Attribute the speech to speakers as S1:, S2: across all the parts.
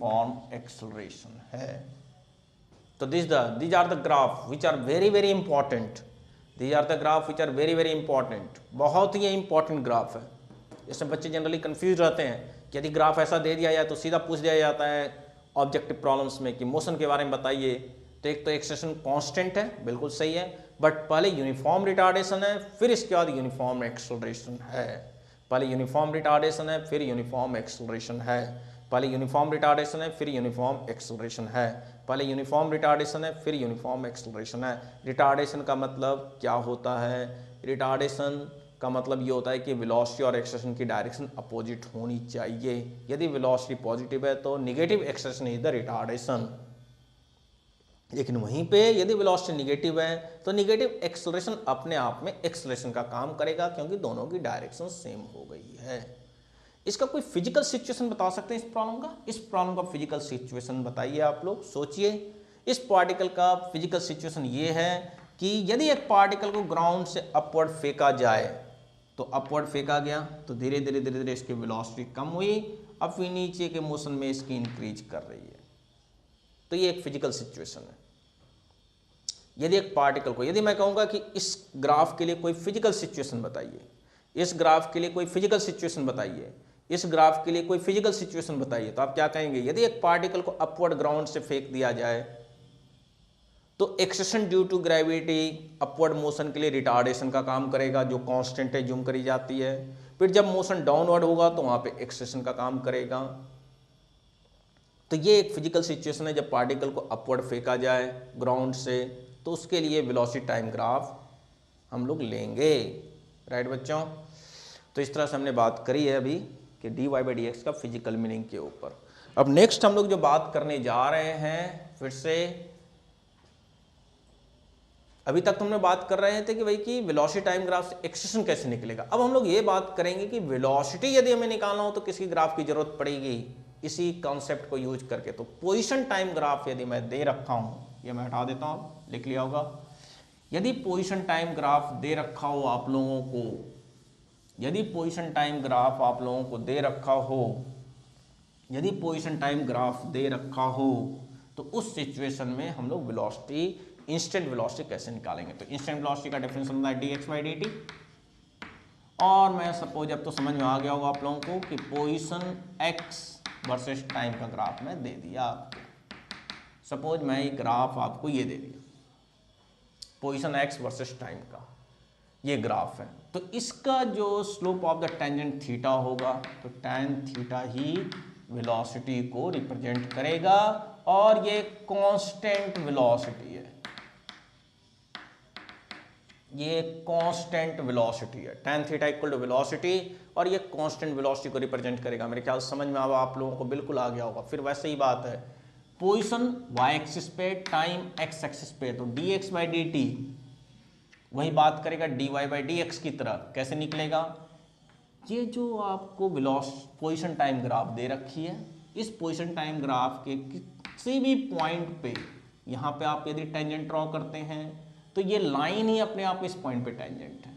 S1: Uniform acceleration है। तो these are the graph which are very very important. These are the graph which are very very important. बहुत ही important graph है। इसमें बच्चे generally confuse रहते हैं कि यदि ग्राफ ऐसा दे दिया जाए तो सीधा पूछ दिया जाता है ऑब्जेक्टिव प्रॉब्लम्स में कि मोशन के बारे में बताइए। तो एक तो एक्सेलरेशन कांस्टेंट है, बिल्कुल सही है, बट पहले यूनिफॉर्म रिटार्डेशन है, फिर इसके बाद यूनिफॉर्म एक्सेलरेशन है। पहले यूनिफॉर्म रिटार्डेशन है, फिर यूनिफॉर्म एक्सेलरेशन है। पहले यूनिफॉर्म रिटार्डेशन है, फिर यूनिफॉर्म एक्सेलरेशन है। पहले यूनिफॉर्म रिटार्डेशन है, फिर यूनिफॉर्म एक्सेलरेशन है। रिटार्डेशन का मतलब क्या होता है? रिटार्डेशन का मतलब ये होता है कि वेलोसिटी और एक्सेलरेशन की डायरेक्शन अपोजिट होनी चाहिए। यदि वेलोसिटी पॉजिटिव है तो negative acceleration is the retardation, लेकिन वहीं पे यदि वेलोसिटी नेगेटिव है तो नेगेटिव एक्सेलरेशन अपने आप में एक्सेलरेशन का काम करेगा, क्योंकि दोनों की डायरेक्शन सेम हो गई है। इसका कोई फिजिकल सिचुएशन बता सकते हैं इस प्रॉब्लम का? इस प्रॉब्लम का फिजिकल सिचुएशन बताइए आप लोग, सोचिए। इस पार्टिकल का फिजिकल सिचुएशन ये है कि यदि एक पार्टिकल को ग्राउंड से अपवर्ड फेंका जाए, तो अपवर्ड फेंका गया तो धीरे धीरे धीरे धीरे इसकी वेलोसिटी कम हुई, अब फिर नीचे के मोशन में इसकी इंक्रीज कर रही है। तो ये एक फिजिकल सिचुएशन है। यदि एक पार्टिकल को, यदि मैं कहूँगा कि इस ग्राफ के लिए कोई फिजिकल सिचुएशन बताइए, इस ग्राफ के लिए कोई फिजिकल सिचुएशन बताइए, इस ग्राफ के लिए कोई फिजिकल सिचुएशन बताइए, तो आप क्या कहेंगे? यदि एक पार्टिकल को अपवर्ड ग्राउंड से फेंक दिया जाए तो acceleration due to gravity upward motion के लिए रिटार्डेशन का काम करेगा, जो कांस्टेंट है, ज्यूम करी जाती है। फिर जब मोशन डाउनवर्ड होगा तो वहां पे एक्सेलरेशन का काम करेगा। तो ये एक फिजिकल सिचुएशन है, जब पार्टिकल को अपवर्ड फेंका जाए ग्राउंड से, तो उसके लिए वेलोसिटी टाइम ग्राफ हम लोग लेंगे। राइट बच्चों? तो इस तरह से हमने बात करी है अभी कि dy/dx का फिजिकल मीनिंग के ऊपर। अब नेक्स्ट हम लोग जो बात करने जा रहे हैं, फिर से अभी तक तुमने बात कर रहे थे कि भाई कि वेलोसिटी टाइम ग्राफ से एक्सेलरेशन कैसे निकलेगा। अब हम लोग ये बात करेंगे कि वेलोसिटी यदि हमें निकालना हो तो किसी ग्राफ की जरूरत पड़ेगी, इसी कॉन्सेप्ट को यूज करके। तो पोजीशन टाइम ग्राफ यदि मैं दे रखा हूं, ये मैं हटा देता हूं, लिख लिया होगा। यदि पोजीशन टाइम ग्राफ दे रखा हो आप लोगों को, यदि पोजीशन टाइम ग्राफ आप लोगों को दे रखा हो, यदि पोजीशन टाइम ग्राफ दे रखा हो, तो उस सिचुएशन में हम लोग वेलोसिटी, इंस्टेंट वेलोसिटी कैसे निकालेंगे? तो इंस्टेंट वेलोसिटी का डेफिनेशन होता है dx/dt। और मैं सपोज, अब तो समझ में आ गया होगा आप लोगों को कि पोजीशन x वर्सेस टाइम का ग्राफ में दे दिया। सपोज मैं ये ग्राफ आपको ये दे दिया, पोजीशन x वर्सेस टाइम का ये ग्राफ है, तो इसका जो slope of the tangent theta होगा, तो tan थीटा ही वेलोसिटी को रिप्रेजेंट करेगा, और ये कांस्टेंट वेलोसिटी है, ये कांस्टेंट वेलोसिटी है। tan theta equal to velocity, और ये कांस्टेंट वेलोसिटी को रिप्रेजेंट करेगा। मेरे ख्याल समझ में आप लोगों को बिल्कुल आ गया होगा। फिर वैसे ही बात है, पोजीशन y एक्सिस पे, टाइम x एक्सिस पे, तो dx/dt वही बात करेगा dy/dx की तरह। कैसे निकलेगा? ये जो आपको पोजीशन टाइम ग्राफ दे रखी है, इस पोजीशन टाइम ग्राफ के किसी भी पॉइंट पे, यहाँ पे आप यदि टेंजेंट ड्रॉ करते हैं तो ये लाइन ही अपने आप इस पॉइंट पे टेंजेंट है,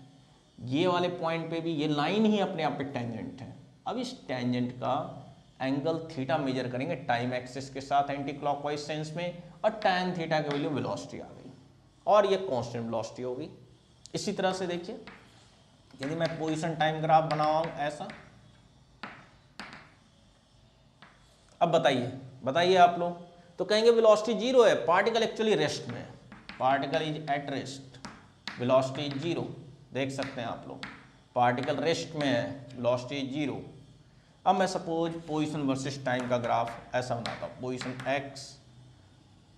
S1: ये वाले पॉइंट पे भी ये लाइन ही अपने आप पे टेंजेंट है। अब इस टेंजेंट का एंगल थीटा मेजर करेंगे टाइम एक्सिस के साथ एंटी क्लॉकवाइज सेंस में, और tan थीटा की वैल्यू वेलोसिटी आ गई, और ये कांस्टेंट वेलोसिटी होगी। इसी तरह से देखिए, यदि मैं पोजीशन टाइम ग्राफ बनाऊं ऐसा, अब बताइए आप लोग, तो कहेंगे वेलोसिटी जीरो है, पार्टिकल एक्चुअली रेस्ट में है, particle is at rest, velocity is zero. देख सकते हैं आप लोग, पार्टिकल रेस्ट में है, वेलोसिटी इज जीरो। अब मैं सपोज पोजीशन वर्सेस टाइम का ग्राफ ऐसा बनाता हूँ, पोजीशन x,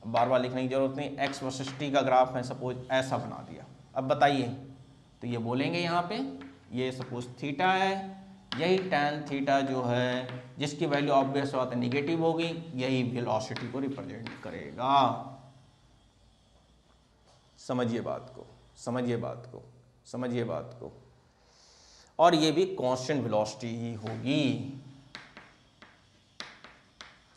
S1: बार बार लिखने की जरूरत नहीं, x वर्सेस t का ग्राफ मैं सपोज ऐसा बना दिया। अब बताइए, तो ये बोलेंगे यहाँ पे ये सपोज थीटा है, यही tan थीटा जो है, जिसकी वैल्यू ऑब्वियस बात है निगेटिव होगी, यही वेलोसिटी को रिप्रेजेंट करेगा। समझिए बात को, समझिए बात को, समझिए बात को। और ये भी कांस्टेंट वेलोसिटी ही होगी।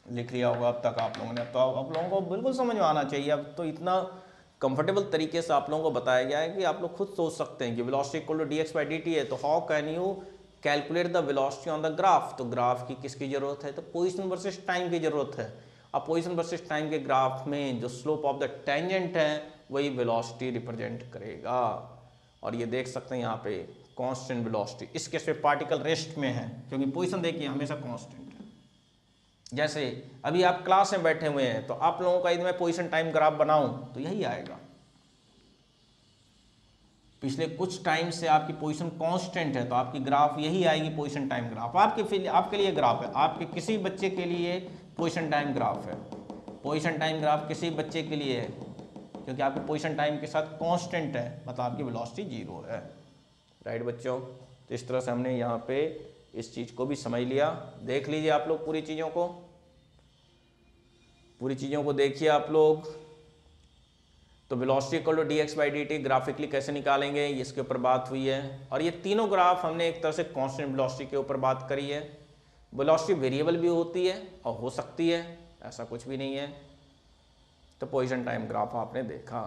S1: लिख लिया होगा अब तक आप लोगों ने, तो आप लोगों को बिल्कुल समझ में आना चाहिए। अब तो इतना कंफर्टेबल तरीके से आप लोगों को बताया गया है कि आप लोग खुद सोच सकते हैं कि वेलोसिटी इक्वल टू dx/dt है, तो how can you calculate the velocity on the graph, तो ग्राफ की किसकी जरूरत है, तो पोजीशन वर्सेस टाइम की जरूरत है। अब पोजीशन वर्सेस टाइम के ग्राफ में जो स्लोप ऑफ द टेंजेंट है वही वेलोसिटी रिप्रेजेंट करेगा। और ये देख सकते हैं यहाँ पे कांस्टेंट वेलोसिटी, इस केस में पार्टिकल रेस्ट में है क्योंकि पोजीशन देखिए हमेशा कांस्टेंट है। जैसे अभी आप क्लास में बैठे हुए हैं तो आप लोगों का यदि मैं पोजीशन टाइम ग्राफ बनाऊं तो यही आएगा। पिछले कुछ टाइम से आपकी पोजीशन कांस्टेंट है तो आपकी ग्राफ यही आएगी, पोजीशन टाइम ग्राफ। आपके लिए ग्राफ है, आपके किसी बच्चे के लिए पोजीशन टाइम ग्राफ है। पोजीशन टाइम ग्राफ किसी बच्चे के लिए है क्योंकि आपकी पोजीशन टाइम के साथ कांस्टेंट है, मतलब आपकी वेलोसिटी 0 है। राइट बच्चों, तो इस तरह से हमने यहाँ पे इस चीज़ को भी समझ लिया। देख लीजिए आप लोग पूरी चीज़ों को देखिए आप लोग। तो velocity equal to dx by dt graphically कैसे निकालेंगे इसके ऊपर बात हुई है। और ये तीनों ग्राफ हमने एक तरह से कांस्टेंट वेलोसिटी के ऊपर बात करी है। वेलोसिटी वेरिएबल भी होती है और हो सकती है, ऐसा कुछ भी नहीं है। तो पोजीशन टाइम ग्राफ आपने देखा।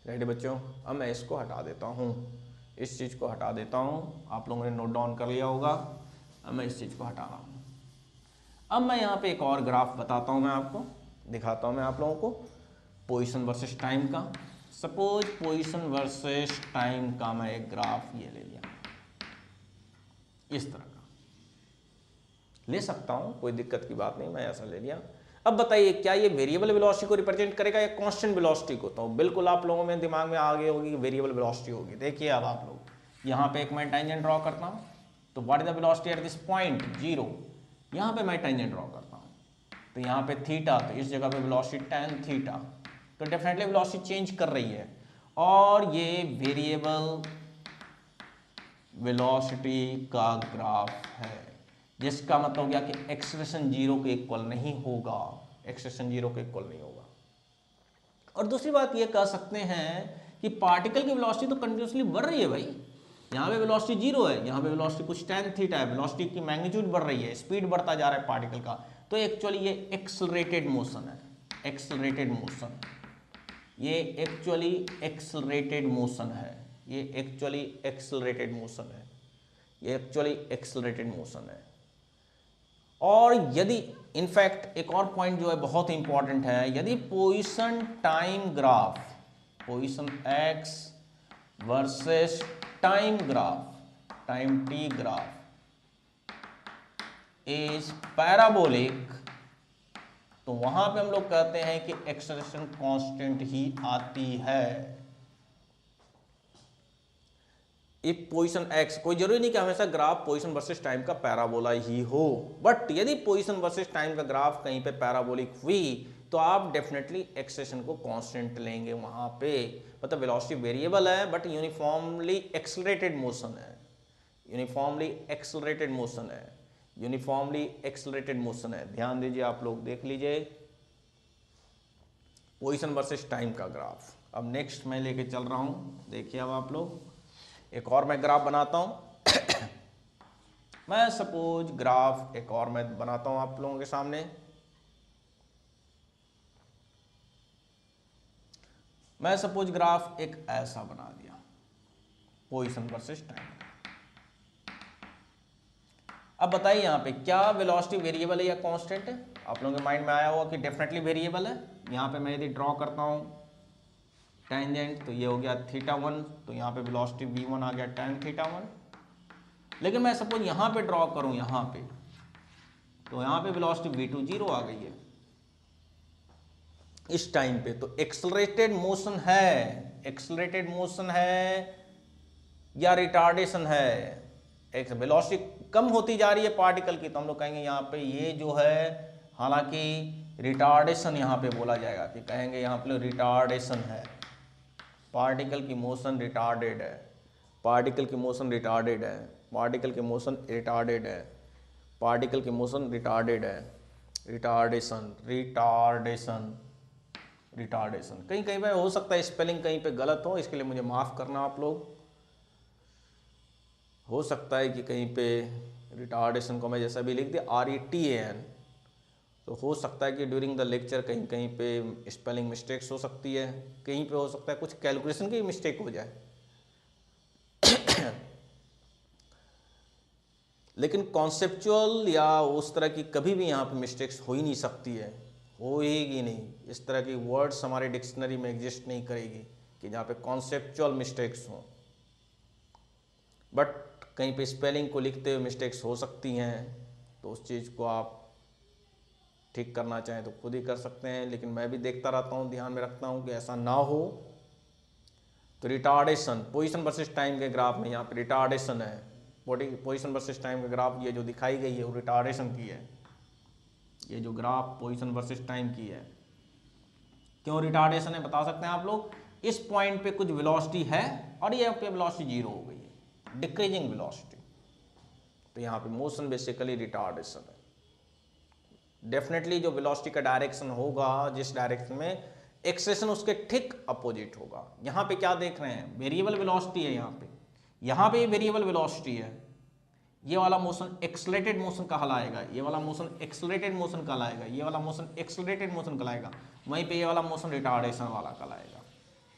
S1: रेडी बच्चों, अब मैं इसको हटा देता हूँ, इस चीज़ को हटा देता हूँ। आप लोगों ने नोट डाउन कर लिया होगा। अब मैं इस चीज़ को हटा रहा हूँ। अब मैं यहाँ पे एक और ग्राफ बताता हूँ, मैं आपको दिखाता हूँ मैं आप लोगों को पोजीशन वर्सेस टाइम का। सपोज पोजीशन वर्सेस टाइम का मैं एक ग्राफ ये ले लिया, इस तरह का ले सकता हूँ, कोई दिक्कत की बात नहीं, मैं ऐसा ले लिया। अब बताइए क्या ये वेरिएबल वेलोसिटी को रिप्रेजेंट करेगा या कांस्टेंट वेलोसिटी को? तो बिल्कुल आप लोगों में दिमाग में आ गई होगी कि वेरिएबल वेलोसिटी होगी। देखिए अब आप लोग यहाँ पे एक मैं टेंजेंट ड्रॉ करता हूँ, तो what is the velocity at this point 0। यहाँ पे मैं टेंजेंट ड्रॉ करता हूँ तो यहाँ पे थीटा, तो इस जगह पे वेलोसिटी tan थीटा, तो डेफिनेटली वेलोसिटी चेंज कर रही है। और ये वेरिएबल वेलोसिटी का ग्राफ है, जिसका मतलब हो गया कि एक्सेलरेशन 0 के इक्वल नहीं होगा, एक्सेलरेशन 0 के इक्वल नहीं होगा। और दूसरी बात ये कह सकते हैं कि पार्टिकल की वेलोसिटी तो कंटिन्यूसली बढ़ रही है भाई। यहाँ पे वेलोसिटी 0 है, यहाँ पे वेलोसिटी कुछ tan थीटा है, वेलोसिटी की मैग्नीट्यूड बढ़ रही है, स्पीड बढ़ता जा रहा है पार्टिकल का। तो एक्चुअली ये एक्सेलरेटेड मोशन है, एक्सेलरेटेड मोशन, ये एक्चुअली एक्सेलरेटेड मोशन है, ये एक्चुअली एक्सेलरेटेड मोशन है, ये एक्चुअली एक्सेलरेटेड मोशन है। और यदि इनफैक्ट एक और पॉइंट जो है बहुत इंपॉर्टेंट है, यदि position time graph, position x versus time graph, time t graph is parabolic, तो वहां पे हम लोग कहते हैं कि एक्सेलरेशन कांस्टेंट ही आती है। इफ पोजीशन x, कोई जरूरी नहीं कि हमेशा ग्राफ पोजीशन वर्सेस टाइम का पैराबोला ही हो, बट यदि पोजीशन वर्सेस टाइम का ग्राफ कहीं पे पैराबोलिक हुई तो आप डेफिनेटली एक्सेलरेशन को कांस्टेंट लेंगे वहां पे। मतलब वेलोसिटी वेरिएबल है बट यूनिफॉर्मली एक्सेलरेटेड मोशन है, यूनिफॉर्मली एक्सेलरेटेड मोशन है, यूनिफॉर्मली एक्सेलरेटेड मोशन है। ध्यान दीजिए आप लोग, देख लीजिए पोजीशन वर्सेस टाइम का ग्राफ। अब नेक्स्ट मैं लेके चल रहा हूं, देखिए अब आप लोग एक और मैं ग्राफ बनाता हूं मैं सपोज ग्राफ एक और मैं बनाता हूं आप लोगों के सामने। मैं सपोज ग्राफ एक ऐसा बना दिया, पोजीशन वर्सेस टाइम। अब बताइए यहाँ पे क्या वेलोसिटी वेरिएबल है या कांस्टेंट है? आप लोगों के माइंड में आया होगा कि डेफिनेटली वेरिएबल है। यहाँ पे मैं यदि ड्रॉ करता हूँ टेंजेंट, तो ये हो गया θ1, तो यहाँ पे वेलोसिटी v1 आ गया tan θ1। लेकिन मैं सपोज यहाँ पे ड्रॉ करूँ यहाँ पे, तो यहाँ पे वेलोसिटी v2 0 आ गई है इस टाइम पे। तो एक्सेलरेटेड मोशन है, एक्सेलरेटेड मोशन है या रिटार्डेशन है? एक वेलोसिटी कम होती जा रही है पार्टिकल की, तो हम लोग कहेंगे यहाँ पे ये जो है, हालांकि रिटार्डेशन यहाँ पे बोला जाएगा कि कहेंगे यहाँ पे रिटार्डेशन है, पार्टिकल की मोशन रिटार्डेड है, पार्टिकल की मोशन रिटार्डेड है, पार्टिकल की मोशन रिटार्डेड है, पार्टिकल की मोशन रिटार्डेड है, रिटार्डेशन, रिटार्डेशन, रिटार्डेशन। कहीं कहीं पे हो सकता है स्पेलिंग कहीं पे गलत हो, इसके लिए मुझे माफ़ करना आप लोग। हो सकता है कि कहीं पे रिटार्डेशन को मैं जैसा भी लिख दिया RETAN, तो हो सकता है कि ड्यूरिंग द लेक्चर कहीं कहीं पे स्पेलिंग मिस्टेक्स हो सकती है, कहीं पे हो सकता है कुछ कैलकुलेशन की मिस्टेक हो जाए। लेकिन कॉन्सेप्चुअल या उस तरह की कभी भी यहाँ पे मिस्टेक्स हो ही नहीं सकती है, होएगी नहीं। इस तरह की वर्ड्स हमारे डिक्शनरी में एग्जिस्ट नहीं करेगी कि जहाँ पे कॉन्सेप्चुअल मिस्टेक्स हों। बट कहीं पे स्पेलिंग को लिखते हुए मिस्टेक्स हो सकती हैं, तो उस चीज़ को आप ठीक करना चाहें तो खुद ही कर सकते हैं, लेकिन मैं भी देखता रहता हूँ, ध्यान में रखता हूँ कि ऐसा ना हो। तो रिटार्डेशन, पोजीशन वर्सेस टाइम के ग्राफ में यहाँ पे रिटार्डेशन है, पोजीशन वर्सेस टाइम का ग्राफ ये जो दिखाई गई है वो रिटार्डेशन की है। ये जो ग्राफ पोजीशन वर्सेस टाइम की है, क्यों रिटार्डेशन है बता सकते हैं आप लोग? इस पॉइंट पे कुछ वेलोसिटी है और ये पे वेलोसिटी जीरो हो गई है, डिक्रीजिंग वेलोसिटी, तो यहाँ पे मोशन बेसिकली रिटार्डेशन है। डेफिनेटली जो वेलोसिटी का डायरेक्शन होगा, जिस डायरेक्शन में, एक्सेलेरेशन उसके ठीक अपोजिट होगा। यहाँ पे क्या देख रहे हैं? वेरिएबल वेलोसिटी है यहाँ पे वेरिएबल वेलोसिटी है। ये वाला मोशन एक्सलेटेड मोशन कहलाएगा, ये वाला मोशन एक्सलेटेड मोशन कहलाएगा, ये वाला मोशन एक्सलेटेड मोशन कहलाएगा, वहीं पे ये वाला मोशन रिटार्डेशन वाला कहलाएगा।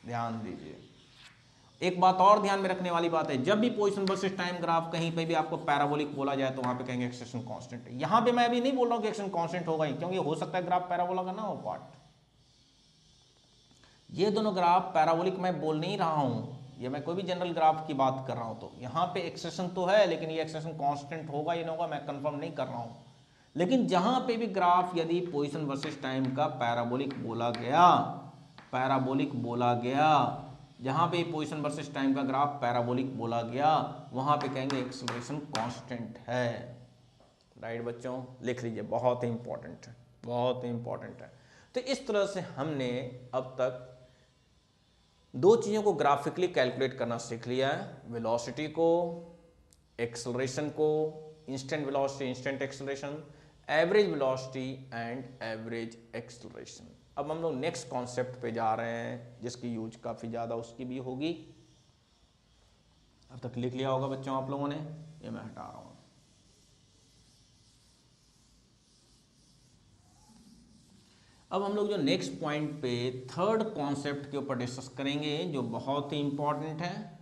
S1: ध्यान दीजिए। एक बात और ध्यान में रखने वाली बात है, जब भी पोजीशन वर्सेस टाइम ग्राफ कहीं पे भी आपको पैराबोलिक बोला जाए तो वहां पे कहेंगे एक्सेलेरेशन कांस्टेंट है। यहाँ पे मैं अभी नहीं बोल रहा हूँ कि एक्सेलेरेशन कांस्टेंट होगा ही, क्योंकि हो सकता है ग्राफ पैराबोला का ना हो पार्ट। ये दोनों ग्राफ पैराबोलिक मैं बोल नहीं रहा हूँ, ये मैं कोई भी जनरल ग्राफ की बात कर रहा हूँ। तो यहाँ पे एक्सेलेरेशन तो है, लेकिन ये एक्सेलेरेशन कांस्टेंट होगा या नहीं होगा मैं कंफर्म नहीं कर रहा हूँ। लेकिन जहाँ पे भी ग्राफ यदि पोजीशन वर्सेस टाइम का पैराबोलिक बोला गया, जहाँ पे पोजीशन वर्सेस टाइम का ग्राफ पैराबोलिक बोला गया, वहाँ पे कहेंगे एक्सेलरेशन कांस्टेंट है। राइट बच्चों, लिख लीजिए, बहुत ही इंपॉर्टेंट है, बहुत ही इंपॉर्टेंट है। तो इस तरह से हमने अब तक दो चीज़ों को ग्राफिकली कैलकुलेट करना सीख लिया है, वेलोसिटी को, एक्सेलरेशन को, instant velocity, instant acceleration, average velocity and average acceleration. अब हम लोग नेक्स्ट कॉन्सेप्ट पे जा रहे हैं, जिसकी यूज काफ़ी ज़्यादा उसकी भी होगी। अब तक लिख लिया होगा बच्चों आप लोगों ने, ये मैं हटा रहा हूँ। अब हम लोग जो नेक्स्ट पॉइंट पे थर्ड कॉन्सेप्ट के ऊपर डिस्कस करेंगे, जो बहुत ही इंपॉर्टेंट है,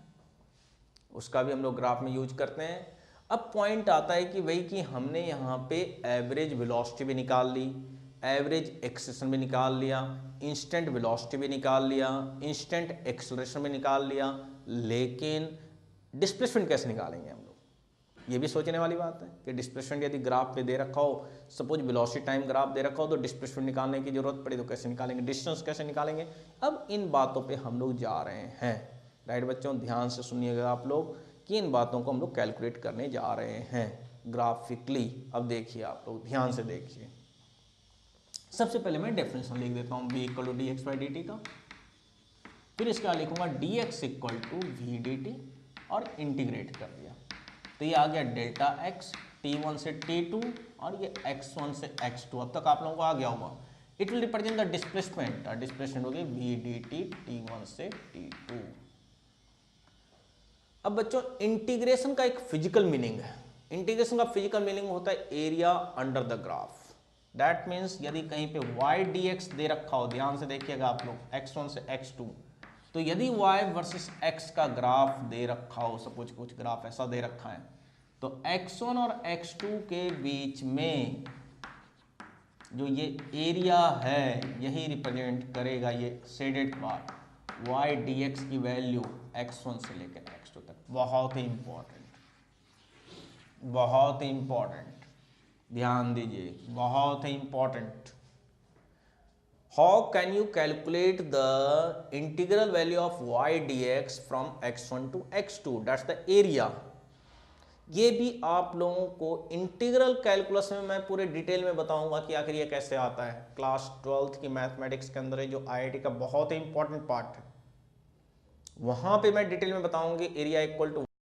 S1: उसका भी हम लोग ग्राफ में यूज करते हैं। अब पॉइंट आता है कि वही कि हमने यहाँ पे एवरेज वेलोसिटी भी निकाल ली, एवरेज एक्सेलरेशन भी निकाल लिया, इंस्टेंट वेलोसिटी भी निकाल लिया, इंस्टेंट एक्सेलरेशन भी निकाल लिया, लेकिन डिस्प्लेसमेंट कैसे निकालेंगे हम लोग? ये भी सोचने वाली बात है कि डिस्प्लेसमेंट यदि ग्राफ पे दे रखा हो, सपोज वेलोसिटी टाइम ग्राफ दे रखा हो, तो डिस्प्लेसमेंट निकालने की जरूरत पड़ी तो कैसे निकालेंगे, डिस्टेंस कैसे निकालेंगे? अब इन बातों पे हम लोग जा रहे हैं। राइट बच्चों, ध्यान से सुनिएगा आप लोग कि इन बातों को हम लोग कैलकुलेट करने जा रहे हैं ग्राफिकली। अब देखिए आप लोग ध्यान से देखिए। सबसे पहले मैं डेफिनेशन लिख देता हूँ v equal to d x by d t का, फिर इसका लिखूंगा d x equal to v d t और इंटीग्रेट कर दिया, तो ये आ गया डेल्टा एक्स t1 से t2 और ये x1 से x2। अब तक आप लोगों को आ गया होगा। It will represent the displacement, displacement हो गई वी डी टी t1 से t2। अब बच्चों इंटीग्रेशन का एक फिजिकल मीनिंग है, इंटीग्रेशन का फिजिकल मीनिंग होता है area under the graph. That means यदि कहीं पे y dx दे रखा हो, ध्यान से देखिएगा आप लोग, x1 से x2, तो यदि y वर्सेस x का ग्राफ दे रखा हो, सपोज कुछ ग्राफ ऐसा दे रखा है, तो x1 और x2 के बीच में जो ये एरिया है यही रिप्रेजेंट करेगा ये शेडेड पार्ट, y dx की वैल्यू x1 से लेकर x2 तक। बहुत ही इंपॉर्टेंट, बहुत ही इंपॉर्टेंट, ध्यान दीजिए, बहुत ही important. How can you calculate the integral value of y dx from x1 to x2, that's the area. ये भी आप लोगों को इंटीग्रल कैलकुलस में मैं पूरे डिटेल में बताऊंगा कि आखिर ये कैसे आता है। क्लास 12th की मैथमेटिक्स के अंदर जो IIT का बहुत ही इंपॉर्टेंट पार्ट है, वहां पे मैं डिटेल में बताऊंगी एरिया इक्वल टू